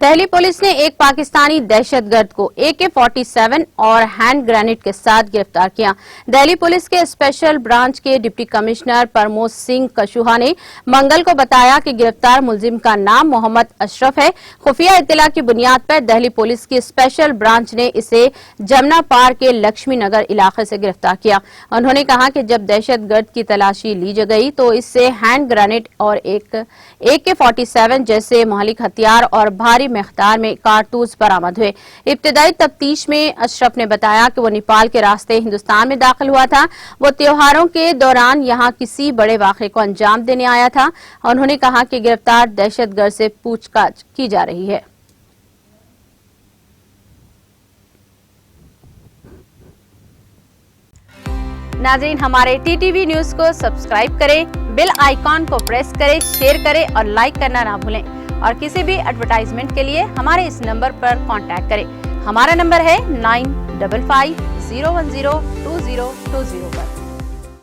Delhi police نے ایک پاکستانی دہشت گرد کو AK-47 اور ہینڈ گرینیڈ کے ساتھ گرفتار کیا۔ دہلی پولیس کے اسپیشل برانچ کے ڈپٹی کمشنر پرمود سنگھ کشوہا نے منگل کو بتایا کہ گرفتار ملزم کا نام محمد اشرف ہے۔ خفیہ اطلاع کی بنیاد پر دہلی پولیس کی اسپیشل برانچ نے اسے جمنا پار کے لکشمی نگر علاقے سے گرفتار کیا۔ انہوں نے کہا کہ جب دہشت گرد کی تلاشی لی گئی تو اس سے ہینڈ گرینیڈ اور ایک AK-47 جیسے مہلک ہتھیار اور بھاری مقدار میں کارتوس برآمد ہوئے۔ ابتدائی تفتیش میں اشرف نے بتایا کہ وہ نیپال کے راستے ہندوستان میں داخل ہوا تھا۔ وہ تہواروں کے دوران یہاں کسی بڑے واقعے کو انجام دینے آیا تھا۔ انہوں نے کہا کہ گرفتار دہشت گرد سے پوچھ گچھ کی جا رہی ہے۔ ناظرین، ہمارے TTV نیوز کو سبسکرائب کریں، بیل آئیکن کو پریس کریں، شیئر کریں اور لائک کرنا نہ بھولیں۔ اور کسی بھی ایڈورٹائزمنٹ کے لیے ہمارے اس نمبر پر کانٹیکٹ کریں۔ ہمارا نمبر ہے 9550102020 پر۔